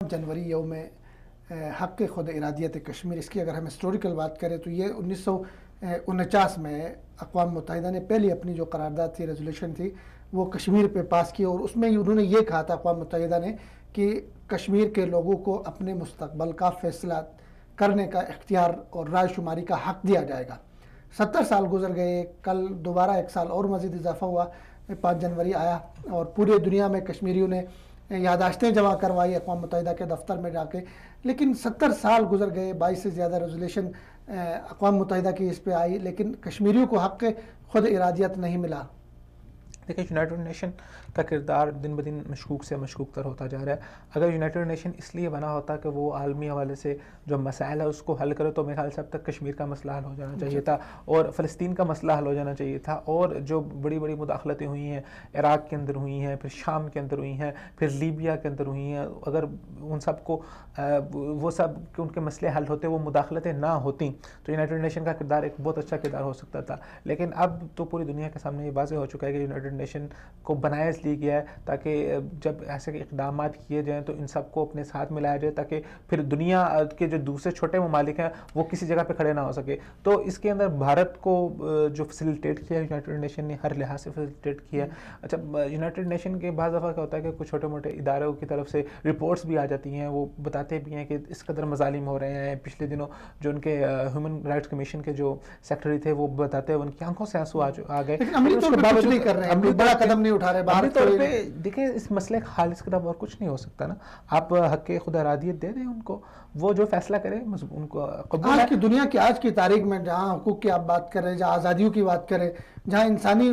जनवरी यौम हक़ खुद इरादियत कश्मीर, इसकी अगर हम हिस्टोरिकल बात करें तो ये 1949 में अक़वाम मुत्तहिदा ने पहली अपनी जो करारदाद थी, रेजोल्यूशन थी, वो कश्मीर पे पास की और उसमें उन्होंने ये कहा था अक़वाम मुत्तहिदा ने कि कश्मीर के लोगों को अपने मुस्तक़बल का फ़ैसला करने का इख्तियार और रायशुमारी का हक़ दिया जाएगा। 70 साल गुजर गए, कल दोबारा 1 साल और मज़ीद इजाफ़ा हुआ, 5 जनवरी आया और पूरी दुनिया में कश्मीरियों ने यादाश्तें जमा करवाई अक़वाम मुत्तहिदा के दफ्तर में जाके। लेकिन 70 साल गुजर गए, 22 से ज़्यादा रेजोल्यूशन अक़वाम मुत्तहिदा की इस पे आई, लेकिन कश्मीरियों को हक़ खुद इरादियत नहीं मिला। देखिए, यूनाइटेड नेशन का किरदार दिन ब दिन मशकूक से मशकूक तर होता जा रहा है। अगर यूनाइटेड नेशन इसलिए बना होता कि वो आलमी हवाले से जो मसाइल है उसको हल करे, तो मेरे ख्याल से अब तक कश्मीर का मसला हल हो जाना चाहिए था और फ़लस्तीन का मसला हल हो जाना चाहिए था। और जो बड़ी बड़ी मुदाखलतें हुई हैं, इराक़ के अंदर हुई हैं, फिर शाम के अंदर हुई हैं, फिर लीबिया के अंदर हुई हैं, अगर उन सब को वो सब कि उनके मसले हल होते, वो मुदाखलतें ना होती, तो यूनाइटेड नेशन का किरदार एक बहुत अच्छा किरदार हो सकता था। लेकिन अब तो पूरी दुनिया के सामने ये वाज़ेह हो चुका है कि यूनाइटेड नेशन को बनाया इसलिए गया है ताकि जब ऐसे इक़दाम किए जाएँ तो इन सब को अपने साथ मिलाया जाए, ताकि फिर दुनिया के जो दूसरे छोटे ममालिक हैं वो किसी जगह पे खड़े ना हो सके। तो इसके अंदर भारत को जो फैसिलिटेट किया यूनाइटेड नेशन ने, हर लिहाज से फैसिलिटेट किया। अच्छा, यूनाइटेड नेशन के बाज़ दफ़ा क्या होता है कि कुछ छोटे मोटे इदारों की तरफ से रिपोर्ट्स भी आ जाती हैं, वो बताते भी हैं कि इस कदर मज़ालिम हो रहे हैं। पिछले दिनों जो उनके ह्यूमन राइट्स कमीशन के जो सेक्रेटरी थे वो बताते हैं उनकी आंखों से आंसू आ गए, नहीं उठा रहे बाहर तौर पे। देखिए, इस मसले का हल इसके अलावा और कुछ नहीं हो सकता ना। आप हक़ खुद इरादियत दे दें उनको, वो जो फैसला करें उनको कबूल आज की दुनिया की आज की तारीख में जहाँ हुकूक की आप बात कर रहे हैं, जहाँ आज़ादियों की बात करें, जहाँ इंसानी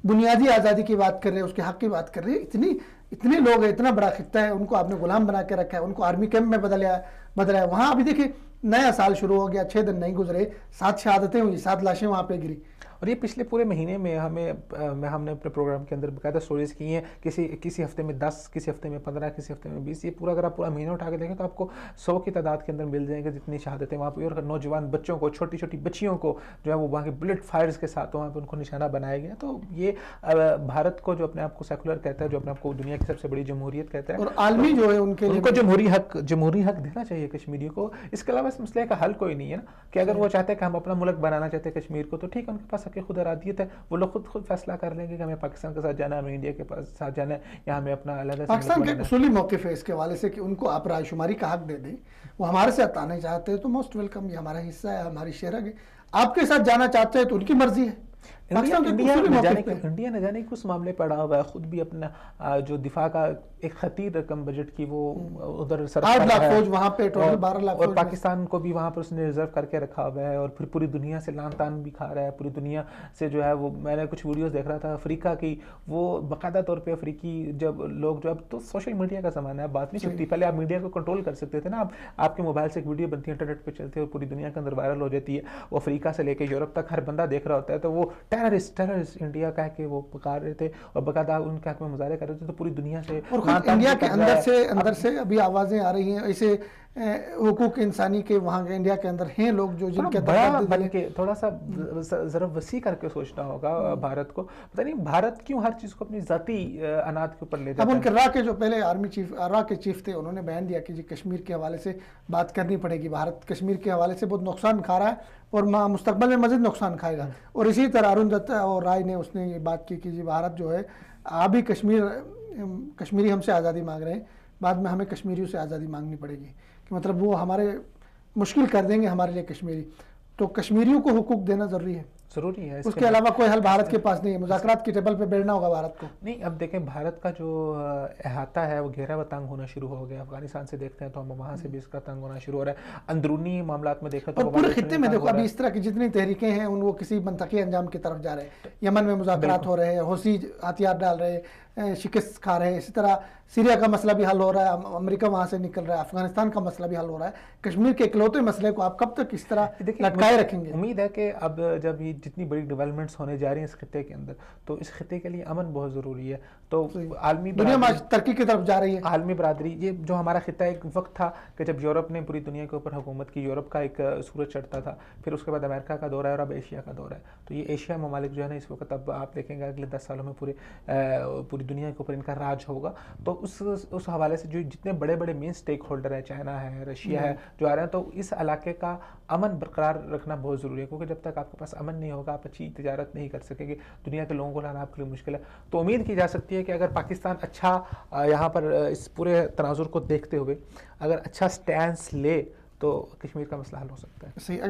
बुनियादी आज़ादी की बात कर रहे हैं, उसके हक़ की बात कर रहे हैं, इतने लोग हैं, इतना बड़ा खित्ता है, उनको आपने गुलाम बना के रखा है, उनको आर्मी कैंप में बदला है। वहाँ अभी देखिए नया साल शुरू हो गया, 6 दिन नहीं गुजरे, 7 शहादतें हुई, 7 लाशें वहाँ पे गिरी। और ये पिछले पूरे महीने में हमने अपने प्रोग्राम के अंदर बाकायदा स्टोरीज़ की हैं। किसी हफ्ते में 10, किसी हफ्ते में 15, किसी हफ्ते में 20, ये पूरा अगर आप पूरा महीना उठा के देखें तो आपको 100 की तादाद के अंदर मिल जाएंगे जितनी शहादतें वहाँ पर। और नौजवान बच्चों को, छोटी छोटी बच्चियों को जो है वो वहाँ के बुलेट फायर्स के साथ वहाँ पर उनको निशाना बनाया गया। तो ये भारत को, जो अपने आप को सेकुलर कहता है, जो अपने आप को दुनिया की सबसे बड़ी जमहूरियत कहता है, और आलमी जो है उनको जमहूरी हक देना चाहिए कश्मीरियों को। इसके अलावा इस मसले का हल कोई नहीं है ना, कि अगर वो चाहते हैं कि हम अपना मुल्क बनाना चाहते हैं कश्मीर को, तो ठीक है, उनके पास हक़ खुद इरादियत है, वो लोग खुद फैसला कर लेंगे कि हमें पाकिस्तान के साथ जाना है, हमें इंडिया के साथ जाना है, या हमें अपना अलग। पाकिस्तान के उसूली मौक़िफ़ है इसके हवाले से कि उनको आप रायशुमारी का हक दे दें, वो हमारे साथ आना चाहते हैं तो मोस्ट वेलकम, ये हमारा हिस्सा है, हमारी शहर है। आपके साथ जाना चाहते हैं तो उनकी मर्जी है। इंडिया न जाने की उस मामले पड़ा हुआ है, खुद भी अपना जो दिफा का एक खतीर रकम बजट की वो उधर 8 लाख फौज वहाँ पे, टोटल 12 लाख, और पाकिस्तान को भी वहाँ पर उसने रिजर्व करके रखा हुआ है, और फिर पूरी दुनिया से लान तान भी खा रहा है। पूरी दुनिया से जो है वो, मैंने कुछ वीडियोस देख रहा था अफ्रीका की, वो बाकायदा तौर पे अफ्रीकी जब लोग, जो अब तो सोशल मीडिया का ज़माना है, बात नहीं छुपती। पहले आप मीडिया को कंट्रोल कर सकते थे ना, आपके मोबाइल से एक वीडियो बनती है, इंटरनेट पर चलती है और पूरी दुनिया के अंदर वायरल हो जाती है, वो अफ्रीका से लेकर यूरोप तक हर बंदा देख रहा होता है, तो वो टेररिस्ट इंडिया कह के वो पुकार रहे थे और बाकायदा उनके हक में मुजाहरे कर रहे थे। तो पूरी दुनिया से और इंडिया के अंदर से अभी आवाजें आ रही हैं, ऐसे हुकूक इंसानी के वहाँ के इंडिया के अंदर हैं लोग जो जिनके बड़ा बन के थोड़ा सा जरा वसी करके सोचना होगा भारत को। पता नहीं भारत क्यों हर चीज़ को अपनी ज़ाती अनाद के ऊपर ले जाता है। अब उनके रा के जो पहले आर्मी चीफ, रा के चीफ थे, उन्होंने बयान दिया कि जी कश्मीर के हवाले से बात करनी पड़ेगी, भारत कश्मीर के हवाले से बहुत नुकसान खा रहा है और मुस्तकबिल में मज़ीद नुकसान खाएगा। और इसी तरह अरुण दत्ता और राय ने उसने ये बात की कि जी भारत जो है अभी कश्मीरी हमसे आज़ादी मांग रहे हैं, बाद में हमें कश्मीरियों से आज़ादी मांगनी पड़ेगी, कि मतलब वो हमारे मुश्किल कर देंगे हमारे लिए कश्मीरी। तो कश्मीरियों को हुकूक देना ज़रूरी है। उसके अलावा कोई हल भारत के पास नहीं है, मुज़ाकरात की टेबल पे बैठना होगा भारत को। नहीं, अब देखें भारत का जो अहाता है वो गहरा व तंग होना शुरू हो गया। अफगानिस्तान से देखते हैं तो हम वहाँ से भी इसका तंग होना शुरू हो रहा है। अंदरूनी मामलात में देखें तो पूरे खित्ते में देखो अभी इस तरह की जितनी तहरीकें हैं वो किसी मनतकी अंजाम की तरफ जा रहे हैं। यमन में मुज़ाकरात हो रहे हैं, हौसी हथियार डाल रहे हैं, शिकस्त खा रहे हैं। इसी तरह सीरिया का मसला भी हल हो रहा है, अमेरिका वहाँ से निकल रहा है, अफगानिस्तान का मसला भी हल हो रहा है। कश्मीर के इकलौते मसले को आप कब तक इस तरह लटकाए रखेंगे? उम्मीद है कि अब जब ये जितनी बड़ी डेवलपमेंट्स होने जा रही हैं इस खित्ते के अंदर, तो इस खित्ते के लिए अमन बहुत ज़रूरी है। تو عالمی دنیا میں ترقی کی طرف جا رہی ہے. عالمی برادری، یہ جو ہمارا خطہ ایک وقت تھا کہ جب یورپ نے پوری دنیا کے اوپر حکومت کی، یورپ کا ایک سورج چڑھتا تھا، پھر اس کے بعد امریکہ کا دور ہے اور اب ایشیا کا دور ہے. تو یہ ایشیا ممالک جو ہے نا اس وقت، اب آپ دیکھیں گے اگلے 10 سالوں میں پوری دنیا کے اوپر ان کا راج ہوگا. تو اس حوالے سے جو جتنے بڑے بڑے مین اسٹیک ہولڈر ہیں، چائنا ہے، رشیا ہے، جو آ رہے ہیں، تو اس علاقے کا امن برقرار رکھنا بہت ضروری ہے، کیونکہ جب تک آپ کے پاس امن نہیں ہوگا آپ اچھی تجارت نہیں کر سکیں گے. دنیا کے لوگوں کو لانا آپ کے لیے مشکل ہے. تو امید کی جا سکتی ہے کہ اگر پاکستان اچھا یہاں پر اس پورے تناظر کو دیکھتے ہوئے اگر اچھا سٹینس لے تو کشمیر کا مسئلہ حل ہو سکتا ہے. صحیح.